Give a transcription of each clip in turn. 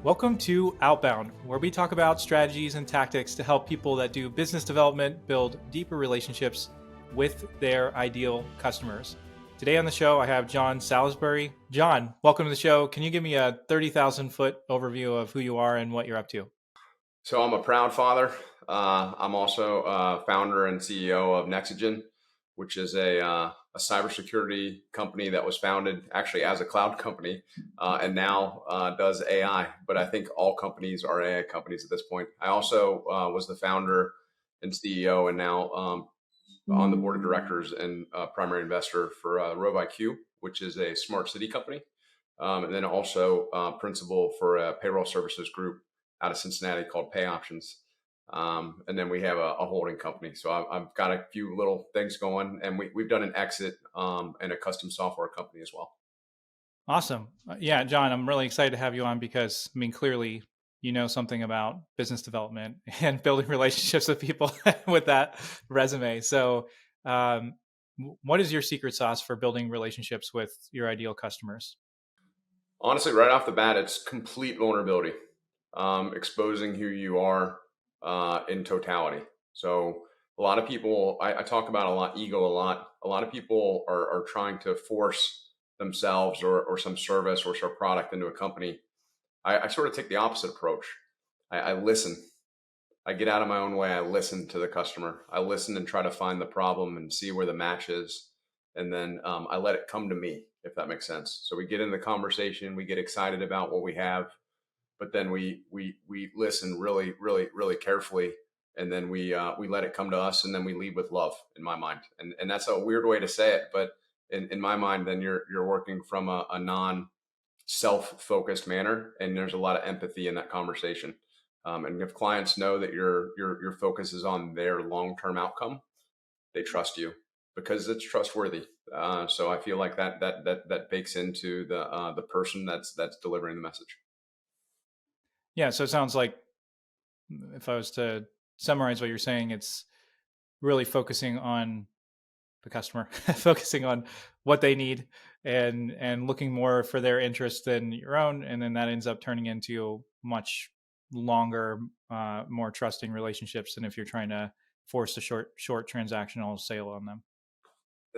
Welcome to Outbound, where we talk about strategies and tactics to help people that do business development build deeper relationships with their ideal customers. Today on the show, I have Jon Salisbury. Jon, welcome to the show. Can you give me a 30,000 foot overview of who you are and what you're up to? So I'm a proud father. I'm also founder and CEO of Nexigen, which is a cybersecurity company that was founded actually as a cloud company and now does AI. But I think all companies are AI companies at this point. I also was the founder and CEO and now on the board of directors and primary investor for RoveIQ, which is a smart city company. And then also principal for a payroll services group out of Cincinnati called Pay Options. And then we have a holding company. So I've got a few little things going, and we've done an exit and a custom software company as well. Awesome. Yeah, Jon, I'm really excited to have you on because, clearly you know something about business development and building relationships with people with that resume. So what is your secret sauce for building relationships with your ideal customers? Honestly, right off the bat, it's complete vulnerability, exposing who you are in totality. So a lot of people, I talk about a lot, ego a lot. A lot of people are trying to force themselves or some service or some product into a company. I sort of take the opposite approach. I listen. I get out of my own way. I listen to the customer. I listen and try to find the problem and see where the match is. And then I let it come to me, if that makes sense. So we get in the conversation, we get excited about what we have, but then we listen really, really, really carefully. And then we let it come to us, and then we lead with love, in my mind. And that's a weird way to say it, but in my mind, then you're working from a non self-focused manner, and there's a lot of empathy in that conversation. And if clients know that your focus is on their long-term outcome, they trust you because it's trustworthy. So I feel like that bakes into the person that's delivering the message. Yeah, so it sounds like, if I was to summarize what you're saying, it's really focusing on the customer, focusing on what they need and looking more for their interest than your own, and then that ends up turning into much longer, more trusting relationships than if you're trying to force a short transactional sale on them.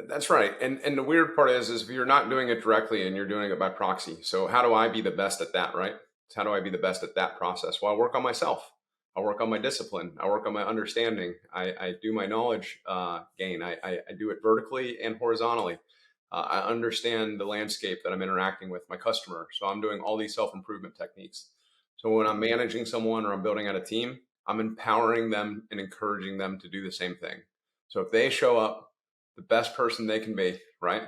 That's right. And the weird part is if you're not doing it directly and you're doing it by proxy. So how do I be the best at that, right? How do I be the best at that process? Well, I work on myself. I work on my discipline. I work on my understanding. I do my knowledge gain. I do it vertically and horizontally. I understand the landscape that I'm interacting with my customer. So I'm doing all these self-improvement techniques. So when I'm managing someone or I'm building out a team, I'm empowering them and encouraging them to do the same thing. So if they show up the best person they can be, right?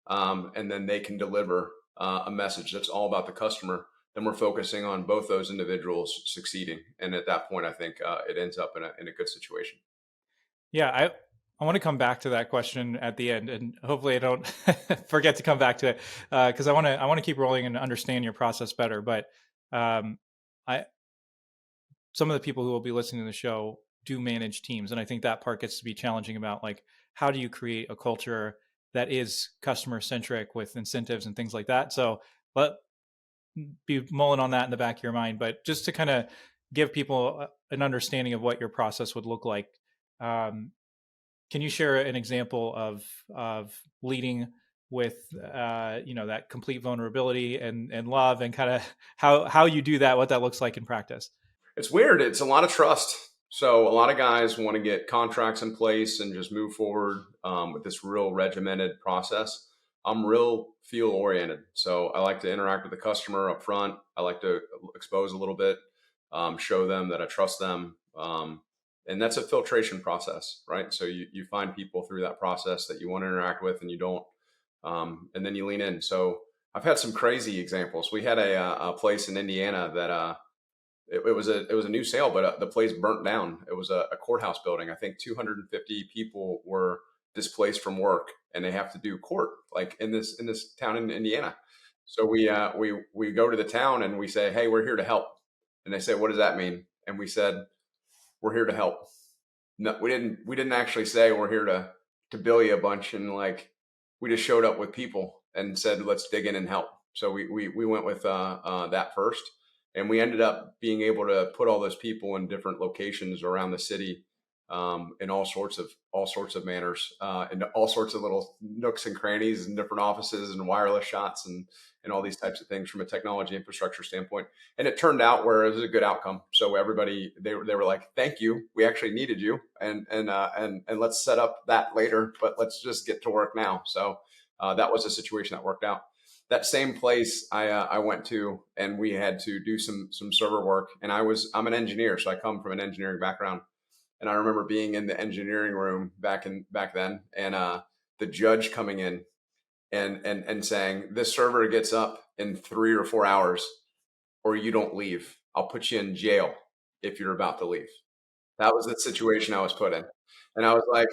And then they can deliver a message that's all about the customer, then we're focusing on both those individuals succeeding. And at that point, I think it ends up in a good situation. Yeah, I want to come back to that question at the end, and hopefully I don't forget to come back to it because I want to keep rolling and understand your process better. But I some of the people who will be listening to the show do manage teams, and I think that part gets to be challenging about, like, how do you create a culture that is customer centric with incentives and things like that. So let be mulling on that in the back of your mind, but just to kind of give people an understanding of what your process would look like. Um, can you share an example of leading with that complete vulnerability and love, and kind of how you do that, what that looks like in practice? It's weird. It's a lot of trust. So a lot of guys want to get contracts in place and just move forward with this real regimented process. I'm real feel oriented. So I like to interact with the customer up front. I like to expose a little bit, show them that I trust them. And that's a filtration process, right? So you find people through that process that you want to interact with and you don't. And then you lean in. So I've had some crazy examples. We had a place in Indiana that it was a new sale, but the place burnt down. It was a courthouse building. I think 250 people were displaced from work, and they have to do court like in this town in Indiana. So we go to the town and we say, "Hey, we're here to help." And they say, "What does that mean?" And we said, "We're here to help." No, we didn't actually say we're here to bill you a bunch, and like we just showed up with people and said, "Let's dig in and help." So we went with that first. And we ended up being able to put all those people in different locations around the city, in all sorts of manners, and all sorts of little nooks and crannies and different offices and wireless shots and all these types of things from a technology infrastructure standpoint. And it turned out where it was a good outcome. So everybody, they were like, "Thank you, we actually needed you, and let's set up that later, but let's just get to work now." So that was a situation that worked out. That same place I went to, and we had to do some server work. And I'm an engineer, so I come from an engineering background. And I remember being in the engineering room back then, and the judge coming in and saying, "This server gets up in 3 or 4 hours, or you don't leave. I'll put you in jail if you're about to leave." That was the situation I was put in, and I was like,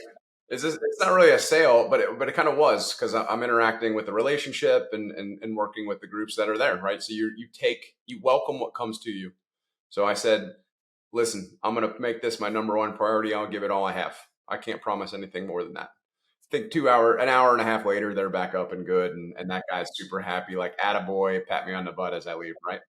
"Is this?" It's not really a sale, but it kind of was, because I'm interacting with the relationship and working with the groups that are there, right? So you welcome what comes to you. So I said, "Listen, I'm going to make this my number one priority. I'll give it all I have. I can't promise anything more than that." I think an hour and a half later, they're back up and good. And that guy's super happy, like, "Attaboy," pat me on the butt as I leave. Right.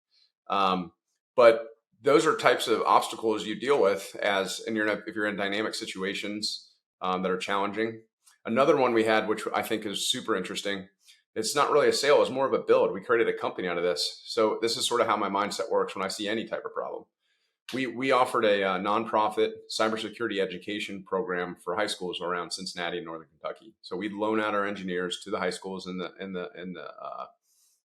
But those are types of obstacles you deal with if you're in dynamic situations, that are challenging. Another one we had, which I think is super interesting. It's not really a sale. It's more of a build. We created a company out of this. So this is sort of how my mindset works when I see any type of problem. We offered a nonprofit cybersecurity education program for high schools around Cincinnati and Northern Kentucky. So we'd loan out our engineers to the high schools in the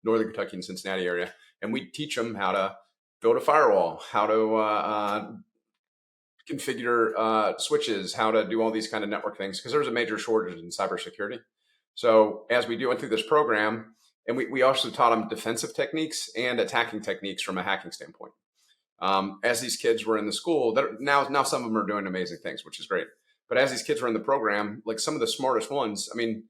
Northern Kentucky and Cincinnati area, and we'd teach them how to build a firewall, how to configure switches, how to do all these kind of network things, because there's a major shortage in cybersecurity. So as we went through this program, and we also taught them defensive techniques and attacking techniques from a hacking standpoint. As these kids were in the school, now some of them are doing amazing things, which is great. But as these kids were in the program, like some of the smartest ones, I mean,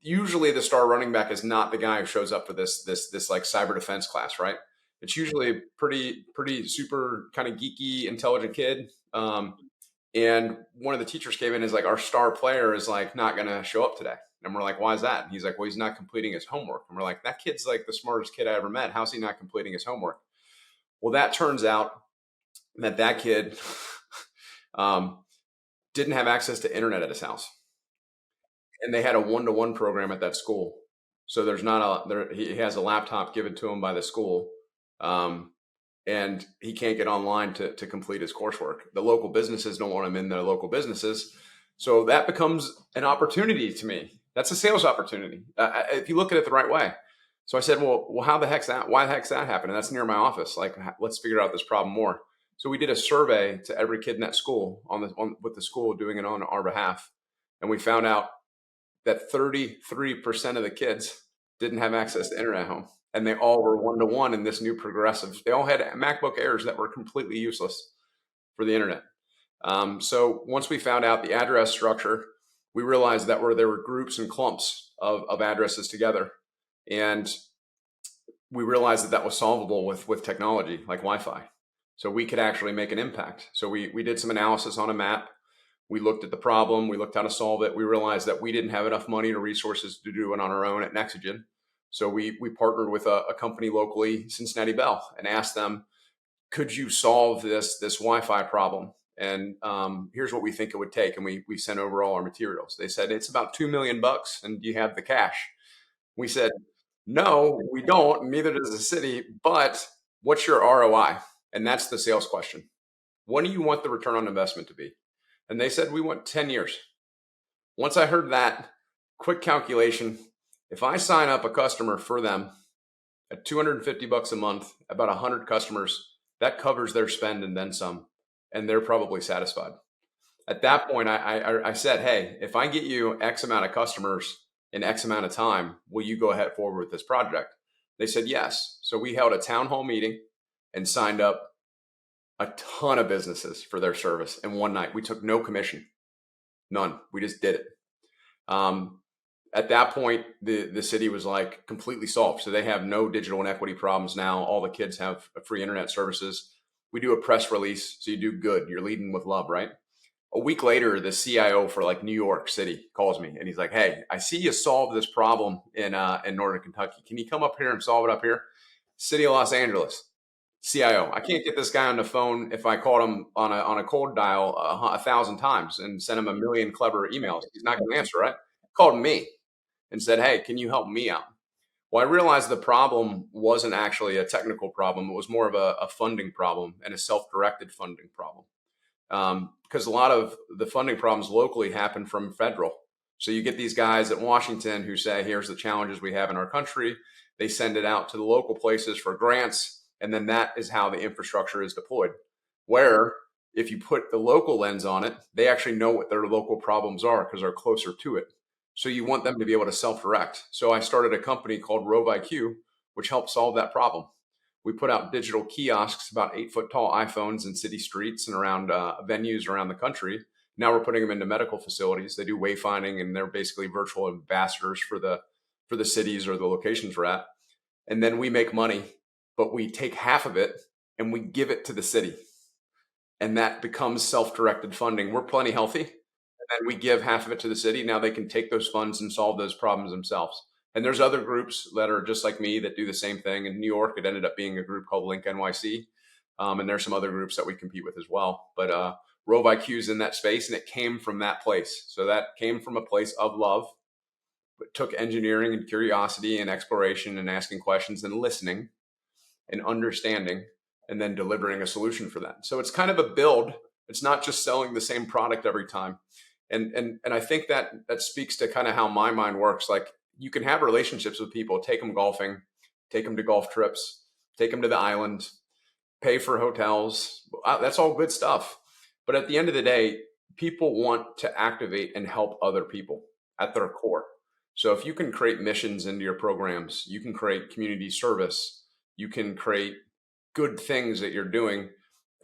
usually the star running back is not the guy who shows up for this like cyber defense class, right? It's usually a pretty super kind of geeky, intelligent kid. And one of the teachers came in and is like, "Our star player is like not going to show up today." And we're like, "Why is that?" And he's like, "Well, he's not completing his homework." And we're like, "That kid's like the smartest kid I ever met. How's he not completing his homework?" Well, that turns out that kid um, didn't have access to internet at his house, and they had a one-to-one program at that school. So there's not a there. He has a laptop given to him by the school, um, and he can't get online to complete his coursework. The local businesses don't want him in their local businesses, so that becomes an opportunity to me. That's a sales opportunity if you look at it the right way. So I said, "Well, how the heck's that? Why the heck's that happening? That's near my office. Like, let's figure out this problem more." So we did a survey to every kid in that school with the school doing it on our behalf, and we found out that 33% of the kids didn't have access to internet at home. And they all were one to one in this new progressive. They all had MacBook Airs that were completely useless for the internet. So once we found out the address structure, we realized that there were groups and clumps of addresses together. And we realized that was solvable with technology like Wi-Fi. So we could actually make an impact. So we did some analysis on a map. We looked at the problem. We looked how to solve it. We realized that we didn't have enough money or resources to do it on our own at Nexigen. So we partnered with a company locally, Cincinnati Bell, and asked them, "Could you solve this Wi-Fi problem? And here's what we think it would take." And we sent over all our materials. They said, "It's about $2 million, and do you have the cash?" We said, "No, we don't. Neither does the city. But what's your ROI?" And that's the sales question. When do you want the return on investment to be? And they said, "We want 10 years. Once I heard that, quick calculation, if I sign up a customer for them at $250 a month, about 100 customers, that covers their spend and then some, and they're probably satisfied." At that point, I said, "Hey, if I get you X amount of customers in X amount of time, will you go ahead forward with this project?" They said yes. So we held a town hall meeting and signed up a ton of businesses for their service in one night. We took no commission, none. We just did it. At that point, the city was like completely solved. So they have no digital inequity problems now. All the kids have free internet services. We do a press release, so you do good. You're leading with love, right? A week later, the CIO for like New York City calls me and he's like, "Hey, I see you solved this problem in Northern Kentucky. Can you come up here and solve it up here?" City of Los Angeles. CIO. I can't get this guy on the phone if I called him on a cold dial 1,000 times and sent him a million clever emails. He's not going to answer, right? Called me and said, "Hey, can you help me out?" Well, I realized the problem wasn't actually a technical problem. It was more of a funding problem and a self-directed funding problem. Because a lot of the funding problems locally happen from federal. So you get these guys at Washington who say, here's the challenges we have in our country. They send it out to the local places for grants, and then that is how the infrastructure is deployed. Where if you put the local lens on it, they actually know what their local problems are because they're closer to it. So you want them to be able to self-direct. So I started a company called RoveIQ, which helped solve that problem. We put out digital kiosks, about 8 foot tall iPhones in city streets and around venues around the country. Now we're putting them into medical facilities. They do wayfinding, and they're basically virtual ambassadors for the cities or the locations we're at. And then we make money, but we take half of it and we give it to the city, and that becomes self-directed funding. We're plenty healthy, and then we give half of it to the city. Now they can take those funds and solve those problems themselves. And there's other groups that are just like me that do the same thing. In New York, it ended up being a group called Link NYC. And there's some other groups that we compete with as well. But Rove IQ is in that space, and it came from that place. So that came from a place of love, but took engineering and curiosity and exploration and asking questions and listening and understanding and then delivering a solution for that. So it's kind of a build. It's not just selling the same product every time. And I think that speaks to kind of how my mind works. Like, you can have relationships with people, take them golfing, take them to golf trips, take them to the island, pay for hotels. That's all good stuff. But at the end of the day, people want to activate and help other people at their core. So if you can create missions into your programs, you can create community service, you can create good things that you're doing,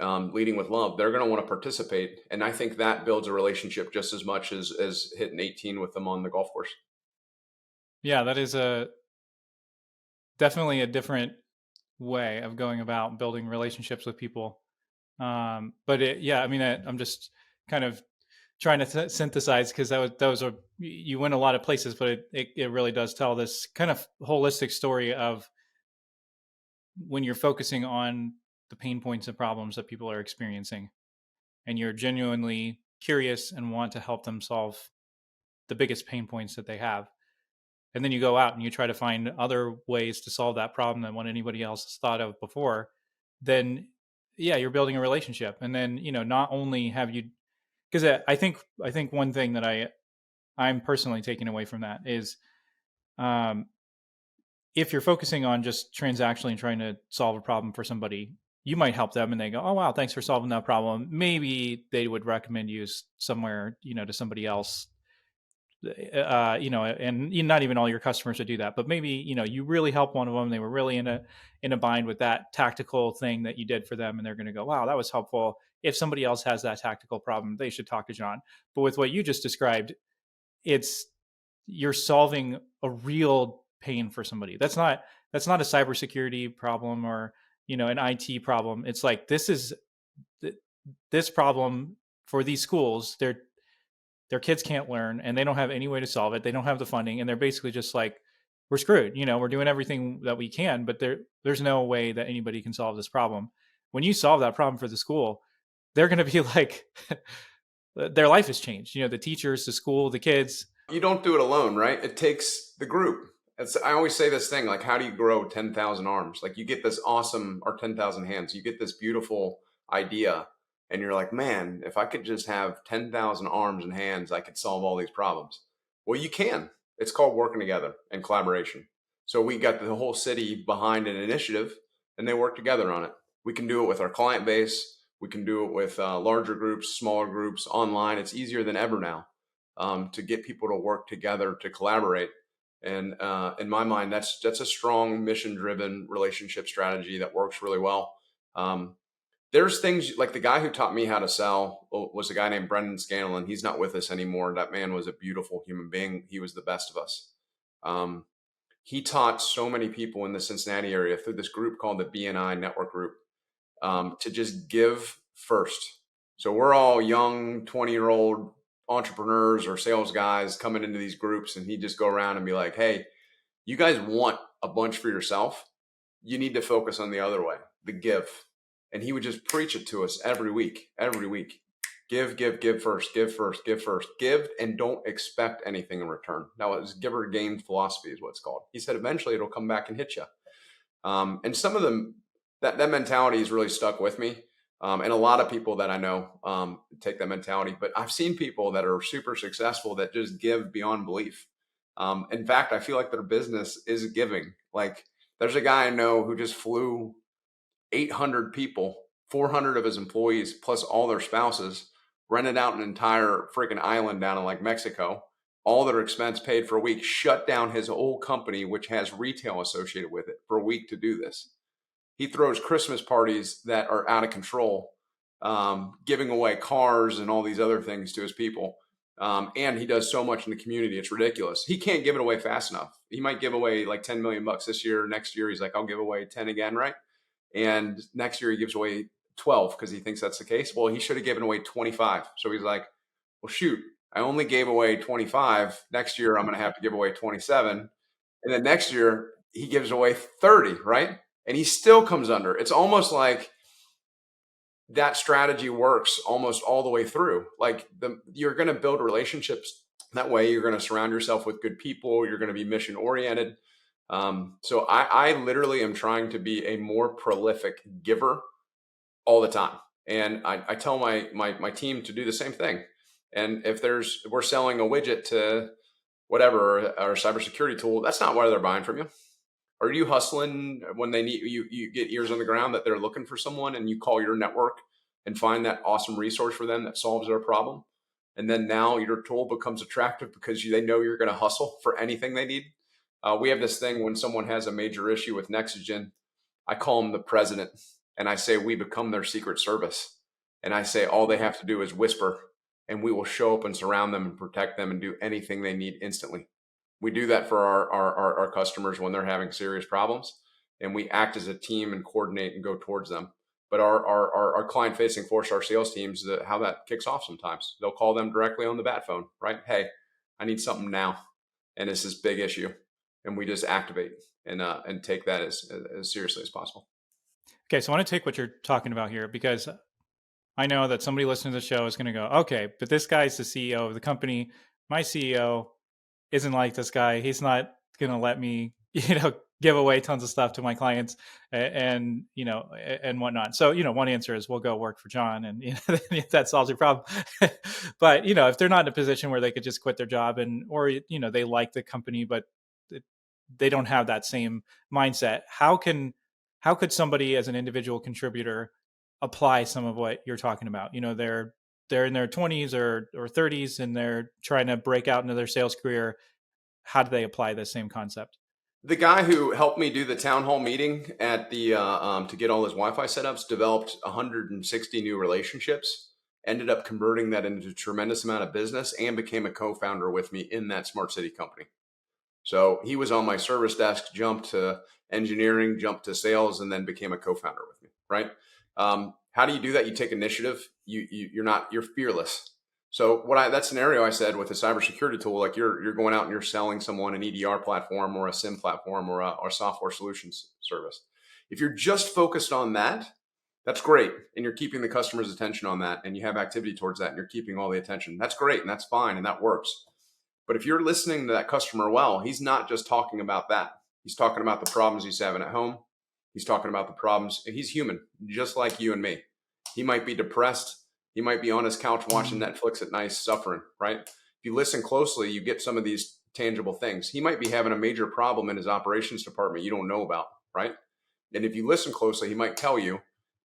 leading with love, they're going to want to participate. And I think that builds a relationship just as much as hitting 18 with them on the golf course. Yeah, that is definitely a different way of going about building relationships with people. But yeah, I mean, I'm just kind of trying to synthesize, because those are, you went a lot of places, but it really does tell this kind of holistic story of when you're focusing on the pain points and problems that people are experiencing, and you're genuinely curious and want to help them solve the biggest pain points that they have. And then you go out and you try to find other ways to solve that problem than what anybody else has thought of before. Then yeah, you're building a relationship. And then, not only have you, because I think one thing that I'm personally taking away from that is, if you're focusing on just transactionally trying to solve a problem for somebody, you might help them and they go, oh wow, thanks for solving that problem. Maybe they would recommend you somewhere, to somebody else, and not even all your customers would do that, but maybe, you really help one of them. They were really in a bind with that tactical thing that you did for them, and they're going to go, wow, that was helpful. If somebody else has that tactical problem, they should talk to Jon. But with what you just described, it's, you're solving a real pain for somebody. That's not a cybersecurity problem, or an IT problem. It's like, this problem for these schools, their kids can't learn and they don't have any way to solve it. They don't have the funding, and they're basically just like, we're screwed. We're doing everything that we can, but there's no way that anybody can solve this problem. When you solve that problem for the school, they're going to be like, their life has changed. The teachers, the school, the kids. You don't do it alone, right? It takes the group. I always say this thing, like, how do you grow 10,000 arms? Like, you get this awesome, or 10,000 hands, you get this beautiful idea, and you're like, man, if I could just have 10,000 arms and hands, I could solve all these problems. Well, you can. It's called working together and collaboration. So we got the whole city behind an initiative, and they work together on it. We can do it with our client base. We can do it with larger groups, smaller groups, online. It's easier than ever now, to get people to work together, to collaborate. And in my mind, that's a strong mission-driven relationship strategy that works really well. There's things like, the guy who taught me how to sell was a guy named Brendan Scanlon. He's not with us anymore. That man was a beautiful human being. He was the best of us. He taught so many people in the Cincinnati area through this group called the BNI Network Group, to just give first. So we're all young 20-year-old entrepreneurs or sales guys coming into these groups, and he'd just go around and be like, hey, you guys want a bunch for yourself. You need to focus on the other way. the give. And he would just preach it to us every week, every week. Give, give first, give first, give first, give, and don't expect anything in return. Now, it's giver gain philosophy is what it's called. He said eventually it'll come back and hit you. And some of them, that mentality has really stuck with me. And a lot of people that I know take that mentality. But I've seen people that are super successful that just give beyond belief. In fact, I feel like their business is giving. Like there's a guy I know who just flew 800 people, 400 of his employees, plus all their spouses, rented out an entire freaking island down in like Mexico, all their expense paid for a week, shut down his whole company, which has retail associated with it, for a week to do this. He throws Christmas parties that are out of control, giving away cars and all these other things to his people. And he does so much in the community. It's ridiculous. He can't give it away fast enough. He might give away like 10 million bucks this year. Next year, he's like, I'll give away 10 again. Right. And next year he gives away 12 because he thinks that's the case. Well, he should have given away 25. So he's like, well, shoot, I only gave away 25. Next year, I'm going to have to give away 27. And then next year he gives away 30. Right. And he still comes under. It's almost like that strategy works almost all the way through. Like you're going to build relationships that way. You're going to surround yourself with good people. You're going to be mission oriented. So I literally am trying to be a more prolific giver all the time. And I tell my team to do the same thing. And if we're selling a widget to whatever, or a cybersecurity tool, that's not why they're buying from you. Are you hustling when they need you get ears on the ground that they're looking for someone and you call your network and find that awesome resource for them that solves their problem? And then now your tool becomes attractive because they know you're going to hustle for anything they need. We have this thing when someone has a major issue with Nexigen, I call them the president and I say, we become their secret service. And I say, all they have to do is whisper and we will show up and surround them and protect them and do anything they need instantly. We do that for our customers when they're having serious problems, and we act as a team and coordinate and go towards them. But our client facing force, our sales teams, how that kicks off sometimes. They'll call them directly on the bat phone, right? Hey, I need something now. And it's this big issue. And we just activate and take that as seriously as possible. Okay, so I want to take what you're talking about here because I know that somebody listening to the show is going to go, okay, but this guy's the CEO of the company. My CEO isn't like this guy. He's not going to let me, give away tons of stuff to my clients and whatnot. So, one answer is we'll go work for Jon and that solves your problem. But, if they're not in a position where they could just quit their job or they like the company, but they don't have that same mindset, how could somebody as an individual contributor apply some of what you're talking about? They're in their 20s or 30s and they're trying to break out into their sales career. How do they apply this same concept? The guy who helped me do the town hall meeting at the to get all his Wi-Fi setups developed 160 new relationships, ended up converting that into a tremendous amount of business, and became a co-founder with me in that smart city company. So he was on my service desk, jumped to engineering, jumped to sales, and then became a co-founder with me. Right? How do you do that? You take initiative. You're fearless. So that scenario I said with a cybersecurity tool, like you're going out and you're selling someone an EDR platform or a SIM platform or a software solutions service. If you're just focused on that, that's great. And you're keeping the customer's attention on that and you have activity towards that and you're keeping all the attention. That's great. And that's fine. And that works. But if you're listening to that customer well, he's not just talking about that. He's talking about the problems he's having at home. He's talking about the problems. He's human, just like you and me. He might be depressed. He might be on his couch watching Netflix at night, suffering, right? If you listen closely, you get some of these tangible things. He might be having a major problem in his operations department you don't know about, right? And if you listen closely, he might tell you,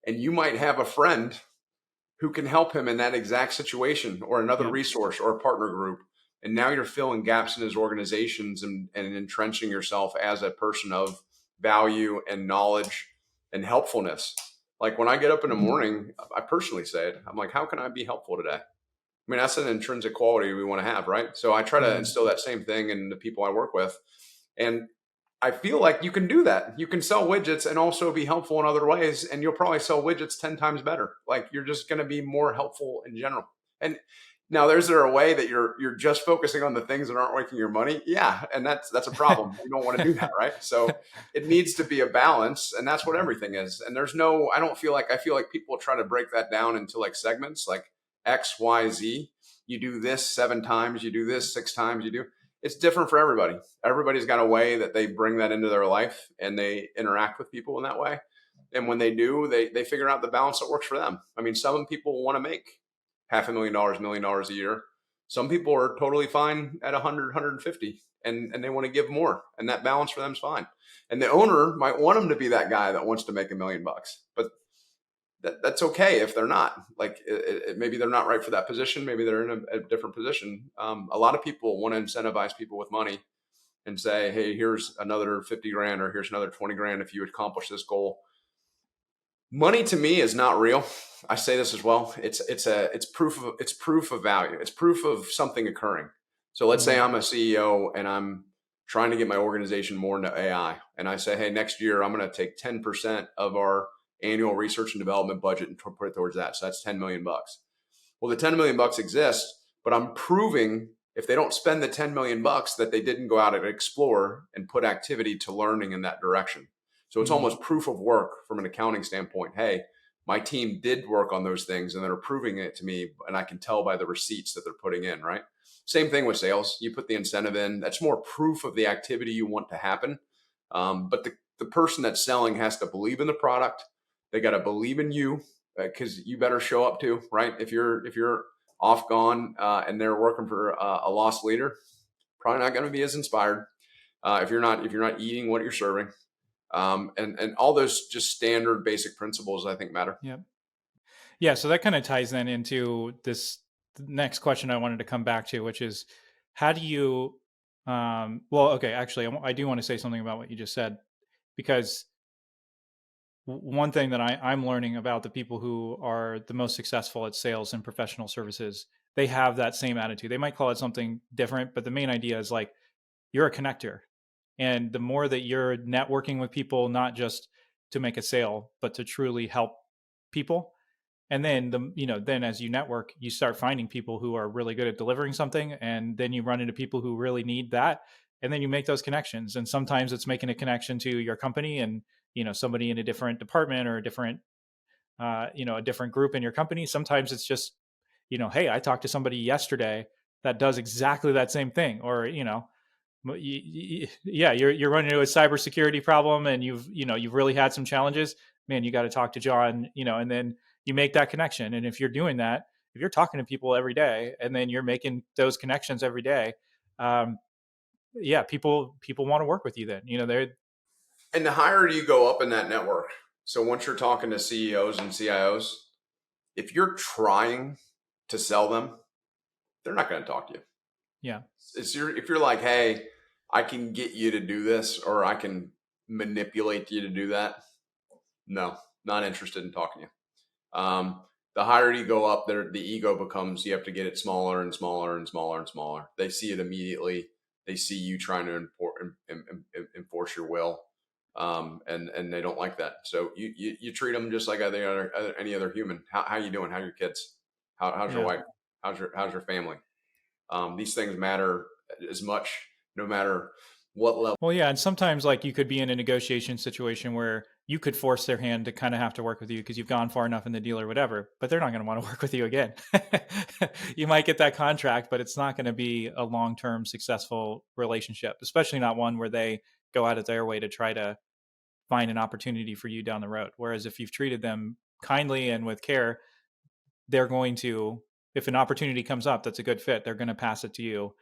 and you might have a friend who can help him in that exact situation or another resource or a partner group. And now you're filling gaps in his organizations and entrenching yourself as a person of value and knowledge and helpfulness. Like when I get up in the morning, I personally say it, I'm like, how can I be helpful today? I mean, that's an intrinsic quality we want to have, right? So I try to instill that same thing in the people I work with. And I feel like you can do that. You can sell widgets and also be helpful in other ways. And you'll probably sell widgets 10 times better. Like you're just going to be more helpful in general. And Now, is there a way that you're just focusing on the things that aren't making your money? Yeah, and that's a problem. You don't want to do that, right? So it needs to be a balance, and that's what everything is. And there's no, I feel like people try to break that down into like segments, like X, Y, Z. You do this 7 times, you do this 6 times, you do. It's different for everybody. Everybody's got a way that they bring that into their life, and they interact with people in that way. And when they do, they figure out the balance that works for them. I mean, some people want to make $500,000, $1 million a year. Some people are totally fine at 100, 150, and they want to give more, and that balance for them is fine. And the owner might want them to be that guy that wants to make $1 million, but that's okay if they're not. Like maybe they're not right for that position. Maybe they're in a different position. A lot of people want to incentivize people with money and say, hey, here's another 50 grand, or here's another 20 grand if you accomplish this goal. Money to me is not real. I say this as well. It's proof of value. It's proof of something occurring. So let's say I'm a CEO and I'm trying to get my organization more into AI, and I say, hey, next year I'm going to take 10% of our annual research and development budget and put it towards that. So that's 10 million bucks. Well, the 10 million bucks exists, but I'm proving if they don't spend the 10 million bucks that they didn't go out and explore and put activity to learning in that direction. So it's almost proof of work from an accounting standpoint. Hey, my team did work on those things and they're proving it to me, and I can tell by the receipts that they're putting in, right? Same thing with sales. You put the incentive in, that's more proof of the activity you want to happen. But the person that's selling has to believe in the product. They got to believe in you, because you better show up too, right? If you're off gone and they're working for a lost leader, probably not going to be as inspired. If you're not eating what you're serving, and all those just standard basic principles, I think, matter. Yep. Yeah. So that kind of ties then into this next question I wanted to come back to, which is how do you, well, okay, actually, I do want to say something about what you just said, because one thing that I'm learning about the people who are the most successful at sales and professional services, they have that same attitude. They might call it something different, but the main idea is like, you're a connector. And the more that you're networking with people, not just to make a sale, but to truly help people. And then then as you network, you start finding people who are really good at delivering something. And then you run into people who really need that. And then you make those connections. And sometimes it's making a connection to your company and, somebody in a different department or a different, a different group in your company. Sometimes it's just, hey, I talked to somebody yesterday that does exactly that same thing. Or, yeah, you're running into a cybersecurity problem and you've really had some challenges, man, you got to talk to Jon, and then you make that connection. And if you're doing that, if you're talking to people every day and then you're making those connections every day, yeah, people want to work with you then, they're. And the higher you go up in that network, so once you're talking to CEOs and CIOs, if you're trying to sell them, they're not going to talk to you. Yeah. If you're like, hey, I can get you to do this, or I can manipulate you to do that, no, not interested in talking to you. The higher you go up there, the ego becomes, you have to get it smaller and smaller and smaller and smaller. They see it immediately. They see you trying to enforce your will. And they don't like that. So you treat them just like any other human. How you doing? How are your kids? How's your wife? How's your family? These things matter as much, no matter what level. Well, yeah, and sometimes like you could be in a negotiation situation where you could force their hand to kind of have to work with you because you've gone far enough in the deal or whatever, but they're not going to want to work with you again. You might get that contract, but it's not going to be a long-term successful relationship, especially not one where they go out of their way to try to find an opportunity for you down the road. Whereas if you've treated them kindly and with care, they're going to, if an opportunity comes up that's a good fit, they're going to pass it to you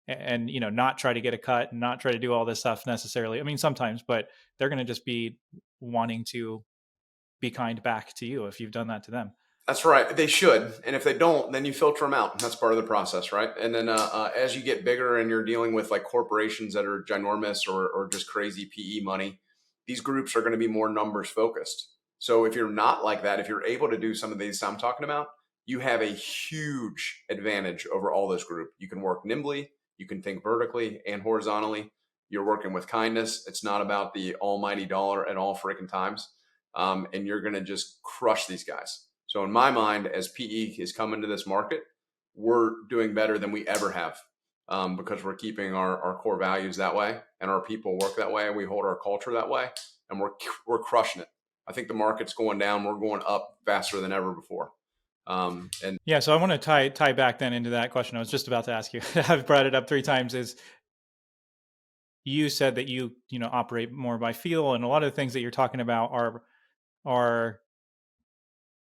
and not try to get a cut and not try to do all this stuff necessarily. I mean, sometimes, but they're going to just be wanting to be kind back to you if you've done that to them. That's right. They should. And if they don't, then you filter them out. That's part of the process, right? And then as you get bigger and you're dealing with like corporations that are ginormous or just crazy PE money, these groups are going to be more numbers focused. So if you're not like that, if you're able to do some of these I'm talking about, you have a huge advantage over all this group. You can work nimbly. You can think vertically and horizontally. You're working with kindness. It's not about the almighty dollar at all freaking times. And you're going to just crush these guys. So in my mind, as PE is coming to this market, we're doing better than we ever have, because we're keeping our core values that way, and our people work that way, and we hold our culture that way, and we're crushing it. I think the market's going down. We're going up faster than ever before. And Yeah, so I want to tie back then into that question I was just about to ask you. I've brought it up 3 times. Is you said that you know operate more by feel, and a lot of the things that you're talking about are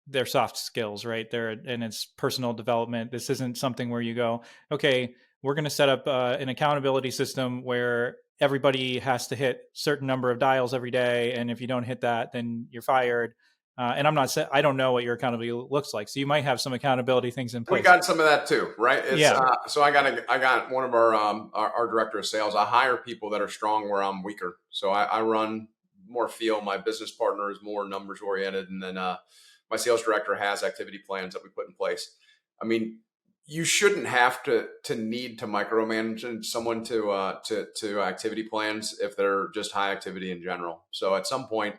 their soft skills, right? There, and it's personal development. This isn't something where you go, okay, we're going to set up an accountability system where everybody has to hit certain number of dials every day, and if you don't hit that, then you're fired. And I'm not saying I don't know what your accountability looks like, so you might have some accountability things in we place. got some of that too, right? It's Yeah, so I got one of our director of sales. I hire people that are strong where I'm weaker. So I run more field. My business partner is more numbers oriented, and then my sales director has activity plans that we put in place. I mean, you shouldn't have to need to micromanage someone to activity plans if they're just high activity in general. So at some point,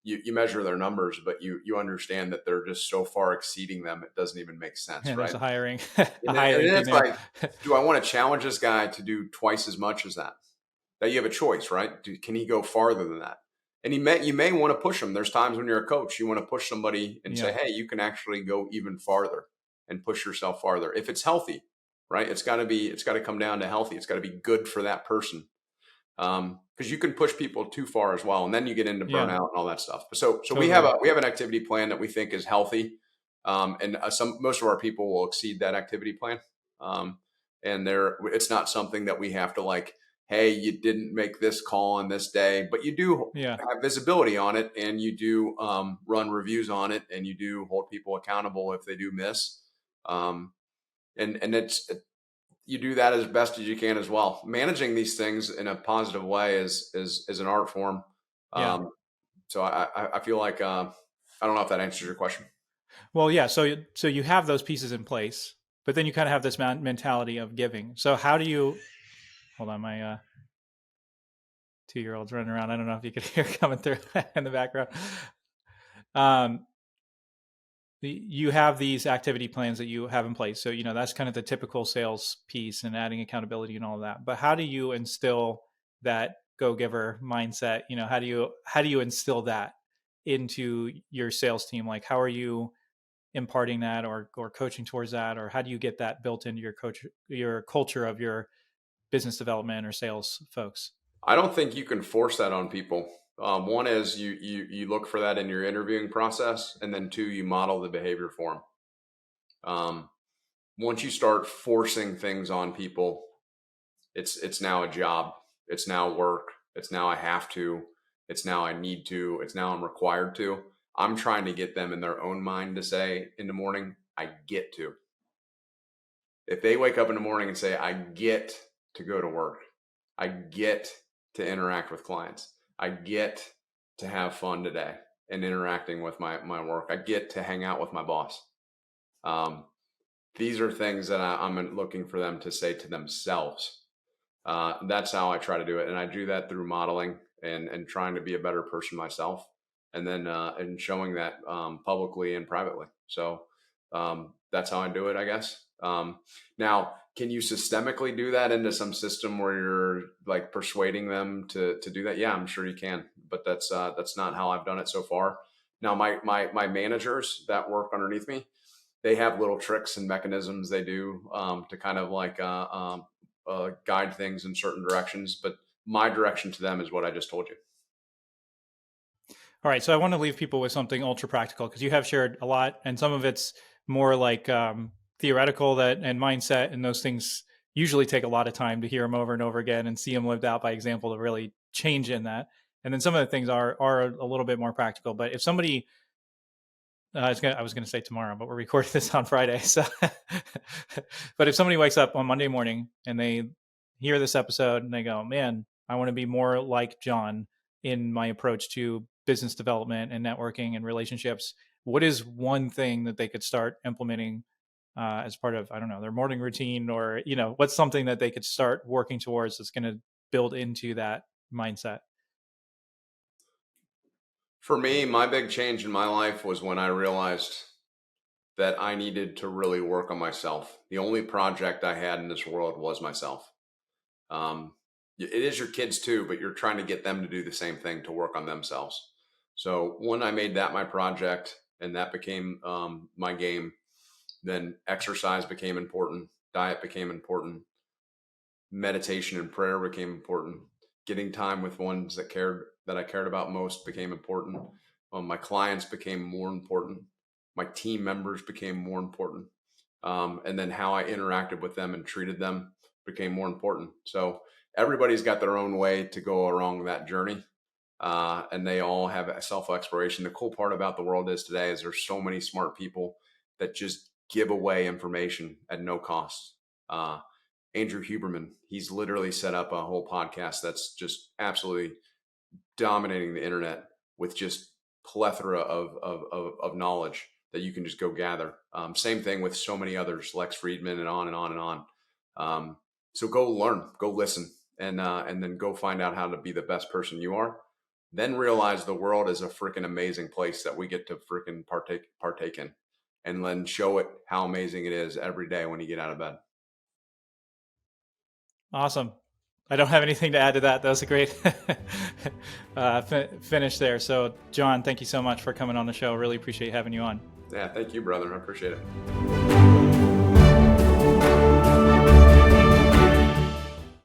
you measure their numbers, but you understand that they're just so far exceeding them, it doesn't even make sense, and there's right? a hiring a And hiring then thing it's there. like, do I want to challenge this guy to do twice as much as that? That you have a choice, right? Can he go farther than that? And you may want to push him. There's times when you're a coach, you want to push somebody and say, Yeah, hey, you can actually go even farther and push yourself farther if it's healthy, right? It's got to come down to healthy. It's got to be good for that person, because you can push people too far as well, and then you get into yeah, burnout and all that stuff. So totally. we have an activity plan that we think is healthy, and some most of our people will exceed that activity plan, um, and there it's not something that we have to like. Hey, you didn't make this call on this day, but you do Yeah, have visibility on it, and you do run reviews on it, and you do hold people accountable if they do miss. Um, and you do that as best as you can as well. Managing these things in a positive way is an art form. yeah. So I feel like I don't know if that answers your question. Well, yeah. So you have those pieces in place, but then you kind of have this mentality of giving. So how do you? Hold on, my 2-year-old's running around. I don't know if you could hear coming through in the background. Um, you have these activity plans that you have in place. So, you know, that's kind of the typical sales piece and adding accountability and all of that. But how do you instill that go-giver mindset? You know, how do you instill that into your sales team? Like, how are you imparting that or coaching towards that, or how do you get that built into your culture of your business development or sales folks? I don't think you can force that on people. One is you look for that in your interviewing process, and then two, you model the behavior for them. Once you start forcing things on people, it's now a job. It's now work. It's now I have to. It's now I need to. It's now I'm required to. I'm trying to get them in their own mind to say in the morning, I get to. If they wake up in the morning and say, I get to go to work, I get to interact with clients, I get to have fun today and interacting with my work, I get to hang out with my boss. Um, these are things that I'm looking for them to say to themselves. That's how I try to do it, and I do that through modeling and trying to be a better person myself, and then and showing that publicly and privately. So that's how I do it, I guess. Now, can you systemically do that into some system where you're like persuading them to do that? Yeah, I'm sure you can, but that's not how I've done it so far. Now, my managers that work underneath me, they have little tricks and mechanisms they do to kind of like guide things in certain directions. But my direction to them is what I just told you. All right, so I want to leave people with something ultra practical because you have shared a lot, and some of it's more like theoretical that and mindset, and those things usually take a lot of time to hear them over and over again and see them lived out by example to really change in that. And then some of the things are a little bit more practical. But if somebody I was gonna say tomorrow, but we're recording this on Friday. So, but if somebody wakes up on Monday morning and they hear this episode and they go, "Man, I want to be more like Jon in my approach to business development and networking and relationships," what is one thing that they could start implementing as part of, I don't know, their morning routine, or you know, what's something that they could start working towards that's going to build into that mindset? For me, my big change in my life was when I realized that I needed to really work on myself. The only project I had in this world was myself. It is your kids too, but you're trying to get them to do the same thing, to work on themselves. So when I made that my project and that became my game, then exercise became important, diet became important, meditation and prayer became important, getting time with ones that I cared about most became important. My clients became more important. My team members became more important. And then how I interacted with them and treated them became more important. So everybody's got their own way to go along that journey. And they all have self-exploration. The cool part about the world is today is there's so many smart people that just give away information at no cost. Andrew Huberman, he's literally set up a whole podcast that's just absolutely dominating the internet with just plethora of knowledge that you can just go gather. Same thing with so many others, Lex Friedman, and on and on and on. So go learn, go listen, and then go find out how to be the best person you are. Then realize the world is a freaking amazing place that we get to freaking partake in, and then show it how amazing it is every day when you get out of bed. Awesome. I don't have anything to add to that. That was a great finish there. So, Jon, thank you so much for coming on the show. Really appreciate having you on. Yeah, thank you, brother. I appreciate it.